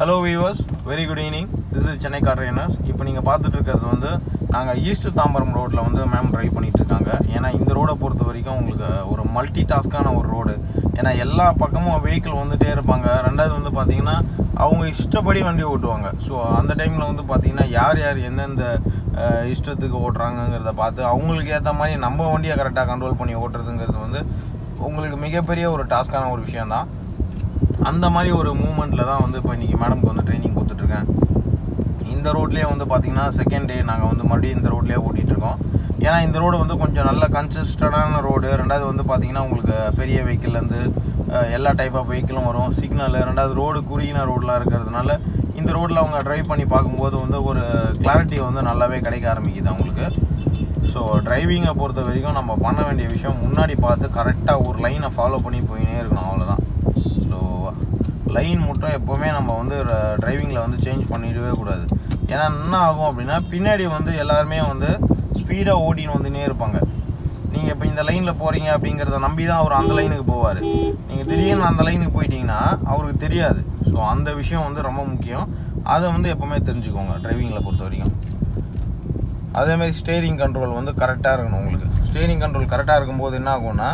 Hello viewers, very good evening. This is Chennai car trainers. இப்போ நீங்கள் பார்த்துட்டு இருக்கிறது வந்து நாங்கள் ஈஸ்ட் தாம்பரம் ரோட்டில் வந்து மேம் ட்ரைவ் பண்ணிகிட்டு இருக்காங்க. ஏன்னா இந்த ரோடை பொறுத்த வரைக்கும் உங்களுக்கு ஒரு மல்டி டாஸ்க்கான ஒரு ரோடு. ஏன்னா எல்லா பக்கமும் வெஹிக்கிள் வந்துகிட்டே இருப்பாங்க. ரெண்டாவது வந்து பார்த்திங்கன்னா அவங்க இஷ்டப்படி வண்டி ஓட்டுவாங்க. ஸோ அந்த டைமில் வந்து பார்த்திங்கன்னா யார் எந்தெந்த இஷ்டத்துக்கு ஓட்டுறாங்கங்கிறத பார்த்து அவங்களுக்கு ஏற்ற மாதிரி நம்ம வண்டியை கரெக்டாக கண்ட்ரோல் பண்ணி ஓட்டுறதுங்கிறது வந்து உங்களுக்கு மிகப்பெரிய ஒரு டாஸ்க்கான ஒரு விஷயந்தான். அந்த மாதிரி ஒரு மூமெண்ட்டில் தான் வந்து இப்போ இன்றைக்கி மேடம்க்கு வந்து ட்ரைனிங் கொடுத்துட்ருக்கேன். இந்த ரோட்லேயே வந்து பார்த்திங்கன்னா செகண்ட் டே நாங்கள் வந்து மறுபடியும் இந்த ரோட்லேயே ஓட்டிகிட்ருக்கோம். ஏன்னா இந்த ரோடு வந்து கொஞ்சம் நல்ல கன்சிஸ்டண்டான ரோடு. ரெண்டாவது வந்து பார்த்திங்கன்னா உங்களுக்கு பெரிய வெஹிக்கிள்லேருந்து எல்லா டைப் ஆஃப் வெஹிக்கிளும் வரும். சிக்னலு, ரெண்டாவது ரோடு குறுகின ரோடெலாம் இருக்கிறதுனால இந்த ரோட்டில் அவங்க ட்ரைவ் பண்ணி பார்க்கும்போது வந்து ஒரு கிளாரிட்டி வந்து நல்லாவே கிடைக்க ஆரம்பிக்குது அவங்களுக்கு. ஸோ டிரைவிங்கை பொறுத்த வரைக்கும் நம்ம பண்ண வேண்டிய விஷயம் முன்னாடி பார்த்து கரெக்டாக ஒரு லைனை ஃபாலோ பண்ணி போயினே இருக்கணும், அவ்வளோதான். லைன் மட்டும் எப்போவுமே நம்ம வந்து டிரைவிங்கில் வந்து சேஞ்ச் பண்ணிடவே கூடாது. ஏன்னா என்ன ஆகும் அப்படின்னா பின்னாடி வந்து எல்லாருமே வந்து ஸ்பீடாக ஓட்டின்னு வந்துனே இருப்பாங்க. நீங்கள் இப்போ இந்த லைனில் போகிறீங்க அப்படிங்கிறத நம்பி தான் அவர் அந்த லைனுக்கு போவார். நீங்கள் திடீர்னு அந்த லைனுக்கு போயிட்டீங்கன்னா அவருக்கு தெரியாது. ஸோ அந்த விஷயம் வந்து ரொம்ப முக்கியம். அதை வந்து எப்போவுமே தெரிஞ்சுக்கோங்க டிரைவிங்கில் பொறுத்த வரைக்கும். அதேமாதிரி ஸ்டேரிங் கண்ட்ரோல் வந்து கரெக்டாக இருக்கணும். உங்களுக்கு ஸ்டேரிங் கண்ட்ரோல் கரெக்டாக இருக்கும்போது என்ன ஆகும்னா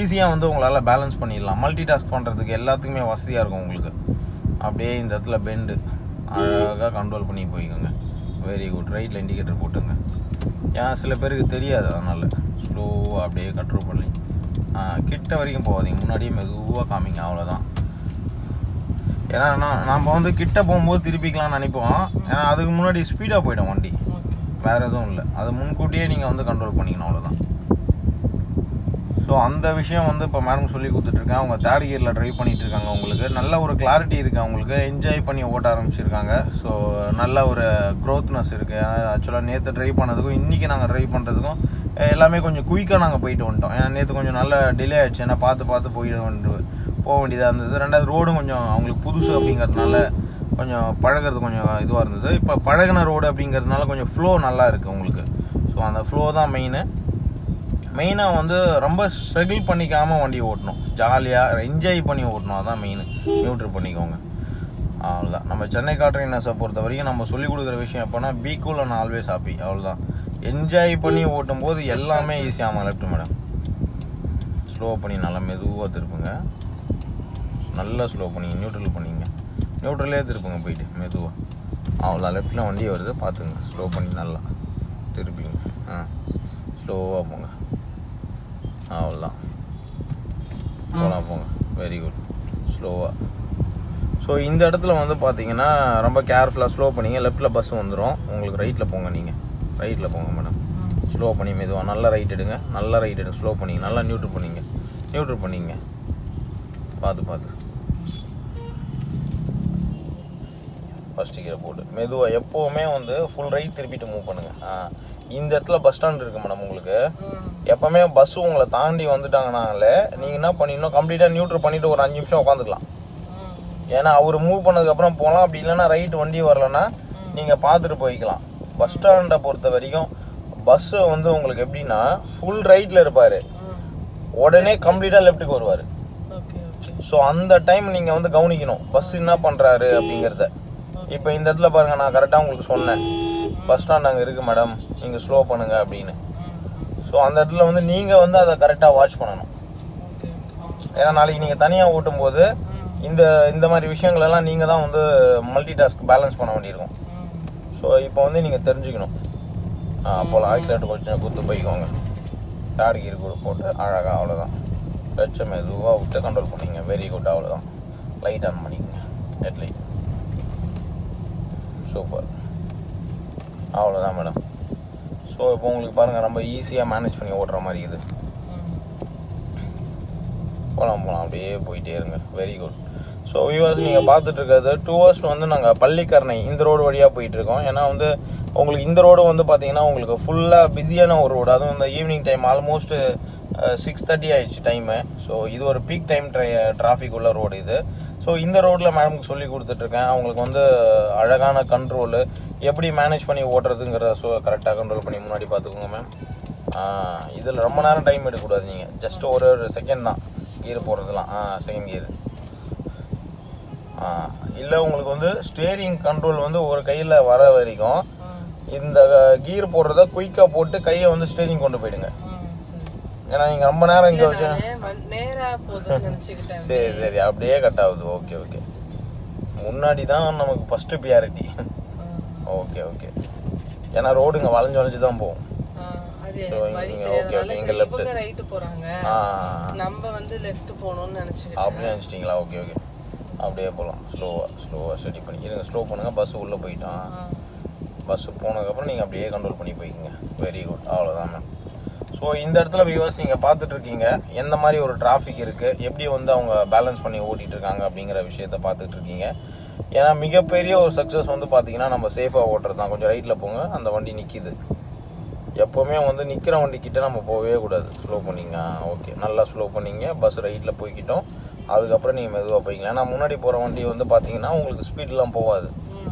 ஈஸியாக வந்து உங்களால் பேலன்ஸ் பண்ணிடலாம். மல்டி டாஸ்க் பண்ணுறதுக்கு எல்லாத்துக்குமே வசதியாக இருக்கும் உங்களுக்கு. அப்படியே இந்த இடத்துல பெண்டு அழகாக கண்ட்ரோல் பண்ணி போய்க்கோங்க. Very good. ரைட்டில் இண்டிகேட்டர் போட்டுங்க. ஏன்னா சில பேருக்கு தெரியாது, அதனால் ஸ்லோவாக அப்படியே கண்ட்ரோல் பண்ணி கிட்ட வரைக்கும் போகாதீங்க. முன்னாடியே மெதுவாக காமிங்க, அவ்வளோதான். ஏன்னா நம்ம வந்து கிட்ட போகும்போது திருப்பிக்கலாம்னு நினைப்போம். ஏன்னா அதுக்கு முன்னாடி ஸ்பீடாக போய்டும் வண்டி, வேறு எதுவும் இல்லை. அதை முன்கூட்டியே நீங்கள் வந்து கண்ட்ரோல் பண்ணிக்கணும், அவ்வளோதான். ஸோ அந்த விஷயம் வந்து இப்போ மேடம் சொல்லி கொடுத்துட்ருக்கேன். அவங்க தேர்ட் கியரில் ட்ரைவ் பண்ணிகிட்டு இருக்காங்க. உங்களுக்கு நல்ல ஒரு கிளாரிட்டி இருக்குது, அவங்களுக்கு என்ஜாய் பண்ணி ஓட்ட ஆரம்பிச்சிருக்காங்க. ஸோ நல்ல ஒரு க்ரோத்னஸ் இருக்குது. ஆக்சுவலாக நேற்று ட்ரைவ் பண்ணதுக்கும் இன்றைக்கி நாங்கள் ட்ரைவ் பண்ணுறதுக்கும் எல்லாமே கொஞ்சம் குயிக்காக நாங்கள் போயிட்டு வந்துட்டோம். ஏன்னா நேற்று கொஞ்சம் நல்ல டிலே ஆகிடுச்சு. ஏன்னா பார்த்து போக வேண்டியதாக இருந்தது. ரெண்டாவது ரோடும் கொஞ்சம் அவங்களுக்கு புதுசு அப்படிங்கிறதுனால கொஞ்சம் பழகிறது கொஞ்சம் இதுவாக இருந்தது. இப்போ பழகின ரோடு அப்படிங்கிறதுனால கொஞ்சம் ஃப்ளோ நல்லா இருக்குது உங்களுக்கு. ஸோ அந்த ஃப்ளோ தான் மெயினாக வந்து ரொம்ப ஸ்ட்ரகிள் பண்ணிக்காமல் வண்டி ஓட்டணும். ஜாலியாக என்ஜாய் பண்ணி ஓட்டணும், அதான் மெயின். நியூட்ரு பண்ணிக்கோங்க, அவ்வளோதான். நம்ம சென்னை கார் ட்ரைனர்ஸை பொறுத்த வரைக்கும் நம்ம சொல்லிக் கொடுக்குற விஷயம் எப்போனா be cool and always happy, அவ்வளோதான். என்ஜாய் பண்ணி ஓட்டும் போது எல்லாமே ஈஸியாக லெஃப்ட் மேடம். ஸ்லோ பண்ணி நல்லா மெதுவாக திருப்புங்க. நல்லா ஸ்லோ பண்ணிங்க, நியூட்ரல் பண்ணிங்க. நியூட்ரலே திருப்புங்க போயிட்டு மெதுவாக, அவ்வளோதான். லெஃப்டில் வண்டி வருது பார்த்துங்க. ஸ்லோ பண்ணி நல்லா திருப்பிங்க. ஸ்லோவாக போங்க, அவ்வளோதான். போங்க. Very good. ஸ்லோவாக. ஸோ இந்த இடத்துல வந்து பார்த்தீங்கன்னா ரொம்ப கேர்ஃபுல்லாக ஸ்லோ பண்ணிங்க. லெஃப்ட்டில் பஸ் வந்துடும் உங்களுக்கு. ரைட்டில் போங்க, நீங்கள் ரைட்டில் போங்க மேடம். ஸ்லோ பண்ணி மெதுவாக நல்லா ரைட் எடுங்க. ஸ்லோ பண்ணிங்க. நல்லா நியூட்ரு பண்ணிங்க. பார்த்து ஃபஸ்ட்டு கீரை போட்டு மெதுவாக எப்போவுமே வந்து ஃபுல் ரைட் திருப்பிட்டு மூவ் பண்ணுங்கள். இந்த இடத்துல பஸ் ஸ்டாண்ட் இருக்குது மேடம் உங்களுக்கு. எப்போவுமே பஸ்ஸு உங்களை தாண்டி வந்துட்டாங்கனாலே நீங்கள் என்ன பண்ணிடணும், கம்ப்ளீட்டாக நியூட்ரு பண்ணிவிட்டு ஒரு 5 நிமிஷம் உட்காந்துக்கலாம். ஏன்னா அவர் மூவ் பண்ணதுக்கப்புறம் போகலாம். அப்படி இல்லைன்னா ரைட் வண்டி வரலன்னா நீங்கள் பார்த்துட்டு போய்க்கலாம். பஸ் ஸ்டாண்டை பொறுத்த வரைக்கும் பஸ்ஸு வந்து உங்களுக்கு எப்படின்னா ஃபுல் ரைட்டில் இருப்பார், உடனே கம்ப்ளீட்டாக லெஃப்ட்டுக்கு வருவார். ஸோ அந்த டைம் நீங்கள் வந்து கவனிக்கணும் பஸ் என்ன பண்ணுறாரு அப்படிங்கிறத. இப்போ இந்த இடத்துல பாருங்கள், நான் கரெக்டாக உங்களுக்கு சொன்னேன் பஸ் ஸ்டாண்ட் அங்கே இருக்குது மேடம், நீங்கள் ஸ்லோ பண்ணுங்கள் அப்படின்னு. ஸோ அந்த இடத்துல வந்து நீங்கள் வந்து அதை கரெக்டாக வாட்ச் பண்ணணும். ஏன்னா நாளைக்கு நீங்கள் தனியாக ஓட்டும்போது இந்த மாதிரி விஷயங்களெல்லாம் நீங்கள் தான் வந்து மல்டி டாஸ்க் பேலன்ஸ் பண்ண வேண்டியிருக்கும். ஸோ இப்போ வந்து நீங்கள் தெரிஞ்சுக்கணும். அப்போலாம் ஆக்சிலேட்டர் கொஞ்சம் கொடுத்து போய்க்கோங்க. தேர்ட் கியர் கூட போட்டு அழகாக, அவ்வளோதான். டச்சை மெதுவாக விட்டு கண்ட்ரோல் பண்ணிங்க. வெரி குட், அவ்வளோதான். லைட் ஆன் பண்ணிக்கோங்க, ஹெட் லைட். சூப்பர், அவ்வளோதான் மேடம். ஸோ இப்போ உங்களுக்கு பாருங்கள் ரொம்ப ஈஸியாக மேனேஜ் பண்ணி ஓட்டுற மாதிரி இது. போகலாம் அப்படியே போயிட்டே இருங்க. Very good. ஸோ வியூவர்ஸ், நீங்கள் பார்த்துட்டு இருக்கிறது டுவர்ஸ்ட் வந்து நாங்கள் பள்ளிக்கரணை இந்த ரோடு வழியாக போயிட்டுருக்கோம். ஏன்னா வந்து உங்களுக்கு இந்த ரோடு வந்து பார்த்திங்கன்னா உங்களுக்கு ஃபுல்லாக பிஸியான ஒரு ரோடு. அதுவும் இந்த ஈவினிங் டைம் ஆல்மோஸ்ட்டு 6:30 ஆகிடுச்சு டைமு. ஸோ இது ஒரு பீக் டைம் டிராஃபிக் உள்ள ரோடு இது. ஸோ இந்த ரோட்டில் மேடமுக்கு சொல்லி கொடுத்துட்ருக்கேன். அவங்களுக்கு வந்து அழகான கண்ட்ரோலு எப்படி மேனேஜ் பண்ணி ஓட்டுறதுங்கிறத கரெக்டாக கண்ட்ரோல் பண்ணி முன்னாடி பார்த்துக்கோங்க மேம். இதில் ரொம்ப நேரம் டைம் எடுக்கக்கூடாது. நீங்கள் ஜஸ்ட் ஒரு செகண்ட் தான் கீர் போடுறதுலாம். செகண்ட் கீர் இல்லை உங்களுக்கு வந்து ஸ்டேரிங் கண்ட்ரோல் வந்து ஒரு கையில் வர வரைக்கும் இந்த கீர் போடுறத குயிக்காக போட்டு கையை வந்து ஸ்டேரிங் கொண்டு போயிடுங்க. ஏன்னா நீங்கள் ரொம்ப நேரம் இங்கே வச்சு சரி சரி அப்படியே கட் ஆகுது. ஓகே ஓகே, முன்னாடி தான் நமக்கு ஃபஸ்ட்டு ப்ரியாரிட்டி. ஓகே ஓகே, ஏன்னா ரோடுங்க வளைஞ்சு வளைஞ்சு தான் போகும். ஓகே ஓகே, இங்கே லெஃப்ட் அப்படி நினச்சிட்டிங்களா? ஓகே ஓகே, அப்படியே போகலாம். ஸ்லோவாக ஸ்டடி பண்ணி இருங்க. ஸ்லோ பண்ணுங்கள், பஸ்ஸு உள்ளே போயிட்டான். பஸ்ஸு போனதுக்கப்புறம் நீங்கள் அப்படியே கண்ட்ரோல் பண்ணி போய்க்குங்க. வெரி குட், அவ்வளோதான் மேம். ஸோ இந்த இடத்துல வியூவர்ஸ் நீங்கள் பார்த்துட்ருக்கீங்க எந்த மாதிரி ஒரு டிராஃபிக் இருக்குது, எப்படி வந்து அவங்க பேலன்ஸ் பண்ணி ஓட்டிகிட்டு இருக்காங்க அப்படிங்கிற விஷயத்த பார்த்துட்ருக்கீங்க. ஏன்னா மிகப்பெரிய ஒரு சக்ஸஸ் வந்து பார்த்தீங்கன்னா நம்ம சேஃபாக ஓட்டுறது தான். கொஞ்சம் ரைட்டில் போங்க, அந்த வண்டி நிற்கிது. எப்போவுமே வந்து நிற்கிற வண்டிக்கிட்ட நம்ம போகவே கூடாது. ஸ்லோ பண்ணிங்க. ஓகே, நல்லா ஸ்லோ பண்ணிங்க. பஸ் ரைட்டில் போய்கிட்டோம், அதுக்கப்புறம் நீங்கள் மெதுவாக போய்க்கலாம். ஏன்னா முன்னாடி போகிற வண்டி வந்து பார்த்தீங்கன்னா உங்களுக்கு ஸ்பீட்லாம் போகாது,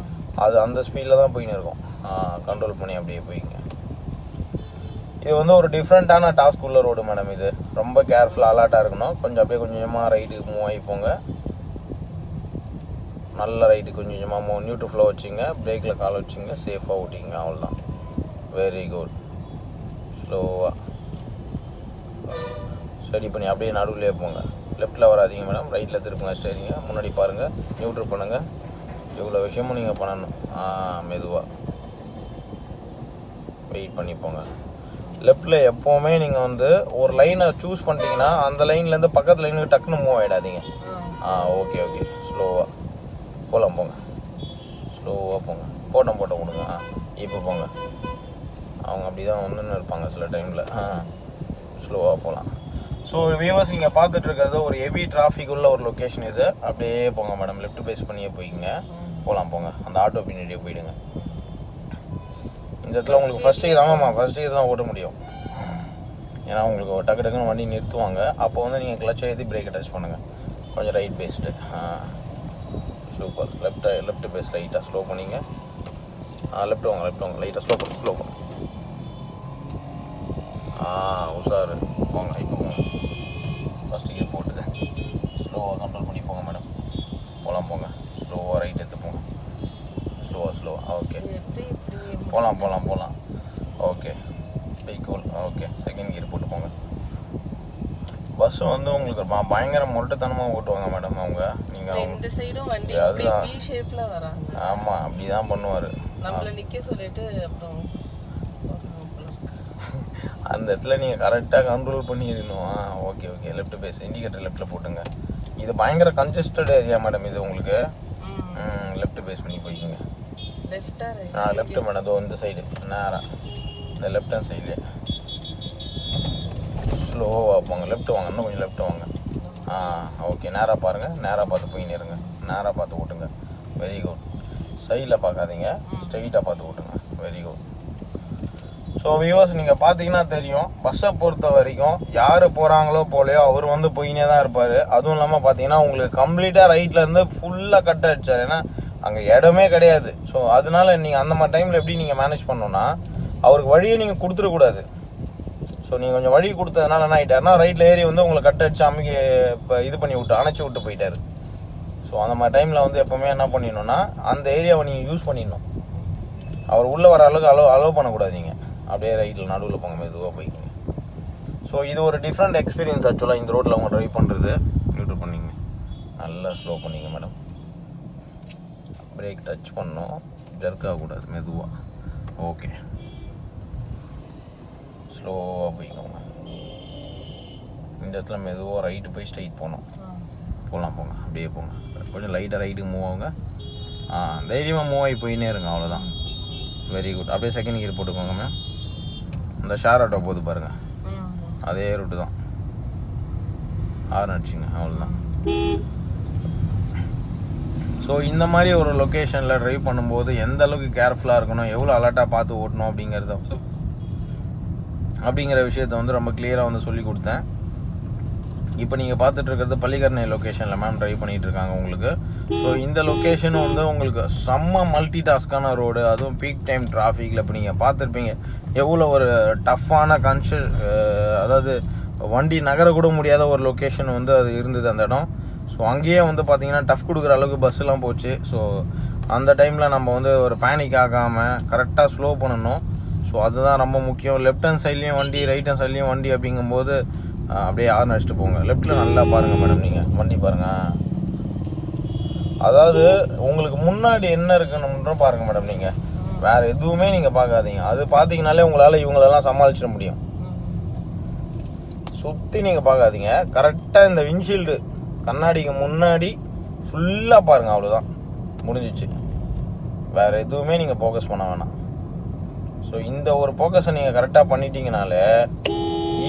அது அந்த ஸ்பீடில் தான் போயின்னு இருக்கும். கண்ட்ரோல் பண்ணி அப்படியே போய்ங்க. இது வந்து ஒரு டிஃப்ரெண்ட்டான டாஸ்க் உள்ள ரோடு மேடம். இது ரொம்ப கேர்ஃபுல்லாக அலர்ட்டாக இருக்கணும். கொஞ்சம் அப்படியே கொஞ்சமாக ரைட்டுக்கு மூவ் ஆகி போங்க. நல்ல ரைட்டுக்கு கொஞ்சம் கொஞ்சமாக நியூட்ரல் ஃப்ளோ வச்சுங்க, பிரேக்கில் கால் வச்சுங்க, சேஃபாக ஓட்டிங்க. அவ்வளோதான். Very good. ஸ்லோவாக ஸ்டடி பண்ணி அப்படியே நடுவுலேயே போங்க. லெஃப்ட்டில் வராதிங்க மேடம், ரைட்டில் திருப்புங்க ஸ்டேரிங்க. முன்னாடி பாருங்கள், நியூட்ரல் பண்ணுங்கள். இவ்வளோ விஷயமும் நீங்கள் பண்ணணும். மெதுவாக வெயிட் பண்ணி போங்க. லெஃப்ட்டில் எப்போவுமே நீங்கள் வந்து ஒரு லைனை சூஸ் பண்ணிட்டீங்கன்னா அந்த லைன்லேருந்து பக்கத்து லைனுக்கு டக்குன்னு மூவ் ஆகிடாதீங்க. ஓகே ஓகே, ஸ்லோவாக போகலாம். போங்க, ஸ்லோவாக போங்க. போட்டோம் கொடுங்க. இப்போ போங்க. அவங்க அப்படி தான் வந்துன்னு இருப்பாங்க சில டைமில். ஸ்லோவாக போகலாம். ஸோ வியூவர்ஸ் நீங்கள் பார்த்துட்ருக்கிறது ஒரு ஹெவி டிராஃபிக் உள்ள ஒரு லொக்கேஷன் இது. அப்படியே போங்க மேடம், லெஃப்ட் பேஸ் பண்ணியே போய்க்குங்க. போகலாம் போங்க, அந்த ஆட்டோ பின்னாடியே போயிடுங்க. இந்த இடத்துல உங்களுக்கு ஃபஸ்ட் இயர் ஃபஸ்ட் இயர் தான் ஓட்ட முடியும். ஏன்னா உங்களுக்கு டக்கு டக்குன்னு வண்டி நிறுத்துவாங்க. அப்போ வந்து நீங்கள் கிளச் ஏற்றி பிரேக்கை டச் பண்ணுங்கள். கொஞ்சம் ரைட் பேஸ்டு. சூப்பர். லெஃப்ட் பேஸ் லைட்டாக ஸ்லோ பண்ணிங்க. லெஃப்ட் வாங்க லைட்டாக ஸ்லோ பண்ணுங்க. உஷாரு போங்க. இப்போ போங்க, ஃபஸ்ட்டு கியர் போட்டுது. ஸ்லோவாக கண்ட்ரோல் பண்ணி போங்க மேடம். போங்க, ஸ்லோவாக ரைட் எடுத்து போங்க. ஸ்லோவாக ஓகே, போகலாம். Okay, cool. Okay, second gear போட்டு போங்க. பஸ்ஸு வந்து உங்களுக்கு பயங்கர முரட்டுத்தனமாக ஓட்டுவாங்க மேடம் அவங்க. நீங்கள் இந்த சைடும் வண்டி அதுதான் பி ஷேப்ல வராங்க. ஆமாம், அப்படி தான் பண்ணுவார். நம்மளை நிற்க சொல்லிட்டு அப்புறம் அந்த இடத்துல நீங்கள் கரெக்டாக கண்ட்ரோல் பண்ணிடணும். ஓகே ஓகே, லெஃப்ட் பேஸ் இண்டிகேட்டர் லெஃப்ட்டில் போட்டுங்க. இது பயங்கர கன்ஜஸ்டட் ஏரியா மேடம் இது உங்களுக்கு. லெஃப்ட் பேஸ் பண்ணி போய்க்குங்க. லெஃப்ட் மேடம், அதோ இந்த சைடு நேராக இந்த லெஃப்ட் ஹேண்ட் சைடு ஸ்லோவாக போங்க. லெஃப்ட் வாங்க, இன்னும் கொஞ்சம் லெஃப்ட் வாங்க. ஓகே, நேராக பாருங்கள், நேராக பார்த்து போயின்னு இருங்க. நேராக பார்த்து ஓட்டுங்க. Very good. சைடில் பார்க்காதீங்க, ஸ்ட்ரெயிட்டாக பார்த்து ஓட்டுங்க. Very good. ஸோ வியூவர்ஸ் நீங்கள் பார்த்தீங்கன்னா தெரியும், பஸ்ஸை பொறுத்த வரைக்கும் யார் போகிறாங்களோ போலையோ அவர் வந்து போயினே தான் இருப்பார். அதுவும் இல்லாமல் பார்த்தீங்கன்னா உங்களுக்கு கம்ப்ளீட்டாக ரைட்டில் இருந்து ஃபுல்லாக கட் அடிச்சார். ஏன்னா அங்கே இடமே கிடையாது. ஸோ அதனால நீங்கள் அந்த மாதிரி டைமில் எப்படி நீங்கள் மேனேஜ் பண்ணணுன்னா அவருக்கு வழியை நீங்கள் கொடுத்துடக்கூடாது. ஸோ நீங்கள் கொஞ்சம் வழி கொடுத்ததுனால என்ன ஆகிட்டாருன்னா ரைட்டில் ஏறி வந்து உங்களை கட் அடிச்சு அமைக்க இப்போ இது பண்ணி விட்டு அணைச்சி விட்டு போயிட்டார். ஸோ அந்த மாதிரி டைமில் வந்து எப்போவுமே என்ன பண்ணிடணுன்னா அந்த ஏரியாவை நீங்கள் யூஸ் பண்ணிடணும். அவர் உள்ளே வர அளவுக்கு அலோவ் பண்ணக்கூடாது. நீங்கள் அப்படியே ரைட்டில் நடுவில் போங்க, மெதுவாக போய்க்குங்க. ஸோ இது ஒரு டிஃப்ரெண்ட் எக்ஸ்பீரியன்ஸ் ஆக்சுவலாக இந்த ரோட்டில் அவங்க ட்ரைவ் பண்ணுறது. நியூட்ரல் பண்ணிங்க, நல்லா ஸ்லோ பண்ணிங்க மேடம். பிரேக் டச் பண்ணோம், ஜர்க் ஆகக்கூடாது, மெதுவாக. ஓகே, ஸ்லோவாக போய்க்கோங்க. இந்த இடத்துல மெதுவாக ரைட்டு போய் ஸ்ட்ரைட் போகணும். போங்க, அப்படியே போங்க. கொஞ்சம் லைட்டாக ரைட்டுக்கு மூவ் ஆகுங்க. தைரியமாக மூவ் ஆகி போயின்னே இருங்க. அவ்வளோதான். Very good. அப்படியே செகண்ட் கியர் போட்டுக்கோங்க மேம். இந்த ஷேர் ஆட்டோ போகுது பாருங்கள், அதே ரூட்டு தான். ஹார்ன் அடிச்சிங்க, அவ்வளோதான். ஸோ இந்த மாதிரி ஒரு லொக்கேஷனில் ட்ரைவ் பண்ணும்போது எந்த அளவுக்கு கேர்ஃபுல்லாக இருக்கணும், எவ்வளோ அலர்ட்டாக பார்த்து ஓட்டணும் அப்படிங்கிற விஷயத்த வந்து ரொம்ப கிளியராக வந்து சொல்லி கொடுத்தேன். இப்போ நீங்கள் பார்த்துட்டு இருக்கிறது பள்ளிக்கரணை லொக்கேஷனில் மேம் ட்ரைவ் பண்ணிகிட்டு இருக்காங்க உங்களுக்கு. ஸோ இந்த லொக்கேஷனும் வந்து உங்களுக்கு செம்ம மல்டி டாஸ்கான ரோடு, அதுவும் பீக் டைம் டிராஃபிக்கில். இப்போ நீங்கள் பார்த்துருப்பீங்க எவ்வளோ ஒரு டஃப்பான அதாவது வண்டி நகரக்கூட முடியாத ஒரு லொக்கேஷன் வந்து அது இருந்தது அந்த இடம். ஸோ அங்கேயே வந்து பார்த்தீங்கன்னா டஃப் கொடுக்குற அளவுக்கு பஸ்ஸெலாம் போச்சு. ஸோ அந்த டைமில் நம்ம வந்து ஒரு பேனிக் ஆகாமல் கரெக்டாக ஸ்லோ பண்ணணும். ஸோ அதுதான் ரொம்ப முக்கியம். லெஃப்ட் ஹேண்ட் சைட்லேயும் வண்டி, ரைட் ஹேண்ட் சைட்லேயும் வண்டி அப்படிங்கும்போது அப்படியே ஹார்ன் அடிச்சுட்டு போங்க. லெஃப்ட்டில் நல்லா பாருங்கள் மேடம், நீங்கள் வண்டி பாருங்கள். அதாவது உங்களுக்கு முன்னாடி என்ன இருக்குன்னு பாருங்கள் மேடம். நீங்கள் வேறு எதுவுமே நீங்கள் பார்க்காதீங்க. அது பார்த்தீங்கனாலே உங்களால் இவங்களெல்லாம் சமாளிச்சிட முடியும். சுற்றி நீங்கள் பார்க்காதீங்க. கரெக்டாக இந்த விண்ட்ஷீல்டு கண்ணாடிக்கு முன்னாடி ஃபுல்லாக பாருங்கள். அவ்வளோதான், முடிஞ்சிச்சு. வேறு எதுவுமே நீங்கள் ஃபோக்கஸ் பண்ண வேணாம். ஸோ இந்த ஒரு ஃபோக்கஸை நீங்கள் கரெக்டாக பண்ணிட்டீங்கனாலே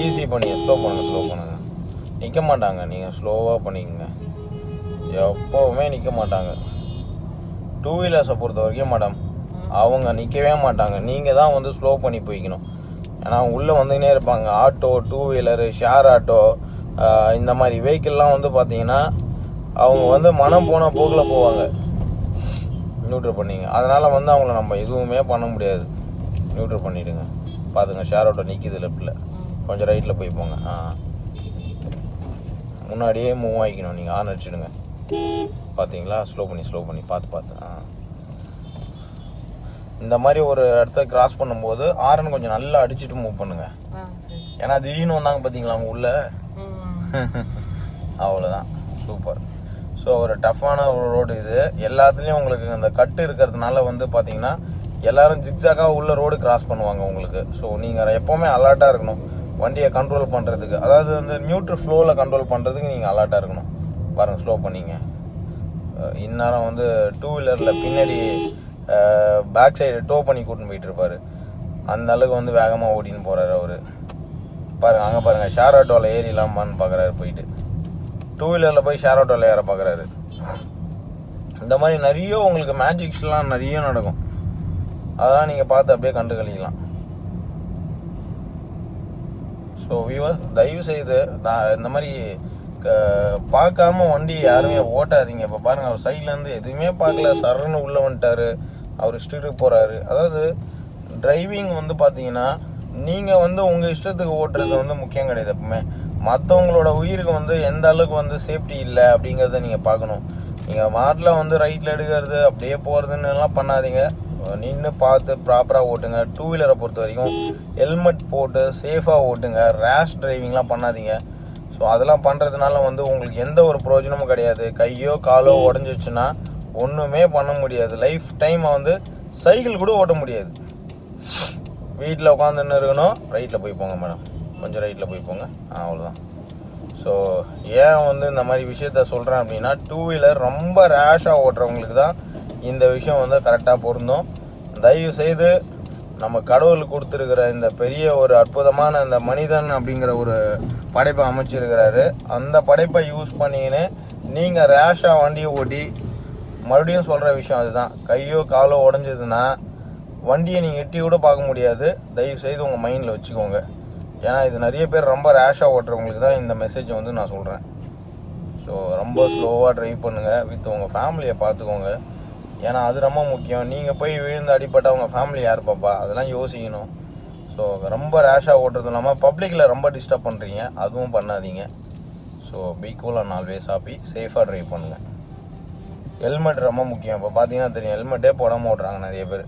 ஈஸி பண்ணிங்க. ஸ்லோ பண்ணுங்கள். நிற்க மாட்டாங்க. நீங்கள் ஸ்லோவாக பண்ணிக்கோங்க. எப்போவுமே நிற்க மாட்டாங்க. டூ வீலர்ஸை பொறுத்த வரைக்கும் மேடம், அவங்க நிற்கவே மாட்டாங்க. நீங்கள் தான் வந்து ஸ்லோ பண்ணி போய்க்கணும். ஏன்னா உள்ளே வந்துக்கினே இருப்பாங்க. Auto, two wheeler, share auto, இந்த மாதிரி வெஹிக்கிள்லாம் வந்து பார்த்தீங்கன்னா அவங்க வந்து மனம் போன போக்கில் போவாங்க. நியூட்ரல் பண்ணிங்க. அதனால் வந்து அவங்கள நம்ம எதுவுமே பண்ண முடியாது. நியூட்ரல் பண்ணிவிடுங்க. பார்த்துங்க, ஷேர் ஆட்டோ நிற்கிது லெஃப்ட்டில். கொஞ்சம் ரைட்டில் போய் போங்க. முன்னாடியே மூவ் ஆகிக்கணும். நீங்கள் ஆன் அடிச்சிடுங்க. பார்த்தீங்களா, ஸ்லோ பண்ணி பார்த்து இந்த மாதிரி ஒரு இடத்த கிராஸ் பண்ணும்போது ஆரன் கொஞ்சம் நல்லா அடிச்சுட்டு மூவ் பண்ணுங்க. ஏன்னா திடீர்னு வந்தாங்க பார்த்தீங்களா அவங்க உள்ள. அவ்வளோதான், சூப்பர். ஸோ ஒரு டஃப்பான ஒரு ரோடு இது. எல்லாத்துலேயும் உங்களுக்கு அந்த கட்டு இருக்கிறதுனால வந்து பார்த்தீங்கன்னா எல்லோரும் ஜிக்ஸாக்காக உள்ள ரோடு கிராஸ் பண்ணுவாங்க உங்களுக்கு. ஸோ நீங்கள் எப்போவுமே அலர்ட்டாக இருக்கணும் வண்டியை கண்ட்ரோல் பண்ணுறதுக்கு. அதாவது வந்து நியூட்ரல் ஃப்ளோவில் கண்ட்ரோல் பண்ணுறதுக்கு நீங்கள் அலர்ட்டாக இருக்கணும். பாருங்கள், ஸ்லோ பண்ணிங்க. இந்நேரம் வந்து டூ வீலரில் பின்னாடி பேக் சைடு டோ பண்ணி கூட்டின்னு போயிட்டுருப்பார். அந்த அளவுக்கு வந்து வேகமாக ஓட்டின்னு போகிறாரு அவர். பாருங்கள், அங்கே பாருங்கள், ஷேர் ஆட்டோவில் ஏறிலாமான்னு பார்க்குறாரு போயிட்டு. டூ வீலரில் போய் ஷேர் ஆட்டோவில் ஏற பார்க்குறாரு. இந்த மாதிரி நிறைய உங்களுக்கு மேஜிக்ஸ்லாம் நிறைய நடக்கும். அதெல்லாம் நீங்கள் பார்த்து அப்படியே கண்டு கழிக்கலாம். ஸோ வியூவர்ஸ், தயவு செய்து இந்த மாதிரி பார்க்காம வண்டி யாருமே ஓட்டாதீங்க. இப்போ பாருங்கள், அவர் சைட்லேருந்து எதுவுமே பார்க்கல, சரன்னு உள்ளே வந்துட்டார். அவர் இஷ்டத்துக்கு போகிறாரு. அதாவது டிரைவிங் வந்து பார்த்தீங்கன்னா நீங்கள் வந்து உங்கள் இஷ்டத்துக்கு ஓட்டுறது வந்து முக்கியம் கிடையாது. எப்பவுமே மற்றவங்களோட உயிருக்கு வந்து எந்த அளவுக்கு வந்து சேஃப்டி இல்லை அப்படிங்கிறத நீங்கள் பார்க்கணும். நீங்கள் மாட்டில் வந்து ரைட்டில் எடுக்கிறது அப்படியே போகிறதுன்னு எல்லாம் பண்ணாதீங்க. நின்று பார்த்து ப்ராப்பராக ஓட்டுங்க. டூ வீலரை பொறுத்த வரைக்கும் ஹெல்மெட் போட்டு சேஃபாக ஓட்டுங்க. ரேஷ் டிரைவிங்லாம் பண்ணாதீங்க. ஸோ அதெல்லாம் பண்ணுறதுனால வந்து உங்களுக்கு எந்த ஒரு பிரயோஜனமும் கிடையாது. கையோ காலோ உடஞ்சிச்சுன்னா ஒன்றுமே பண்ண முடியாது. லைஃப் டைமை வந்து சைக்கிள் கூட ஓட்ட முடியாது. வீட்டில் உட்காந்துன்னு இருக்கணும். ரைட்டில் போய் போங்க மேடம், கொஞ்சம் ரைட்டில் போய் போங்க. அவ்வளோதான். ஸோ ஏன் வந்து இந்த மாதிரி விஷயத்த சொல்கிறேன் அப்படின்னா, டூ வீலர் ரொம்ப ரேஷாக ஓட்டுறவங்களுக்கு தான் இந்த விஷயம் வந்து கரெக்டாக பொருந்தும். தயவு செய்து நம்ம கடவுள் கொடுத்துருக்கிற இந்த பெரிய ஒரு அற்புதமான இந்த மனிதன் அப்படிங்கிற ஒரு படைப்பை அமைச்சிருக்கிறாரு. அந்த படைப்பை யூஸ் பண்ணிக்கின்னு நீங்கள் ரேஷாக வண்டியை ஓட்டி, மறுபடியும் சொல்கிற விஷயம் அதுதான், கையோ காலோ உடஞ்சதுன்னா வண்டியை நீங்கள் எட்டி கூட பார்க்க முடியாது. தயவு செய்து உங்கள் மைண்டில் வச்சுக்கோங்க. ஏன்னா இது நிறைய பேர் ரொம்ப ரேஷாக ஓட்டுறவங்களுக்கு தான் இந்த மெசேஜ் வந்து நான் சொல்கிறேன். ஸோ ரொம்ப ஸ்லோவாக ட்ரைவ் பண்ணுங்கள். வித் உங்கள் ஃபேமிலியை பார்த்துக்கோங்க. ஏன்னா அது ரொம்ப முக்கியம். நீங்கள் போய் விழுந்து அடிப்பட்டால் உங்கள் ஃபேமிலி யார் பாப்பா, அதெல்லாம் யோசிக்கணும். ஸோ ரொம்ப ரேஷாக ஓட்டுறது இல்லாமல் பப்ளிக்கில் ரொம்ப டிஸ்டர்ப் பண்ணுறீங்க, அதுவும் பண்ணாதீங்க. So be cool and always happy. சேஃபாக ட்ரைவ் பண்ணுங்கள். ஹெல்மெட் ரொம்ப முக்கியம். இப்போ பார்த்தீங்கன்னா தெரியும், ஹெல்மெட்டே போடாமல் ஓட்டுறாங்க நிறைய பேர்.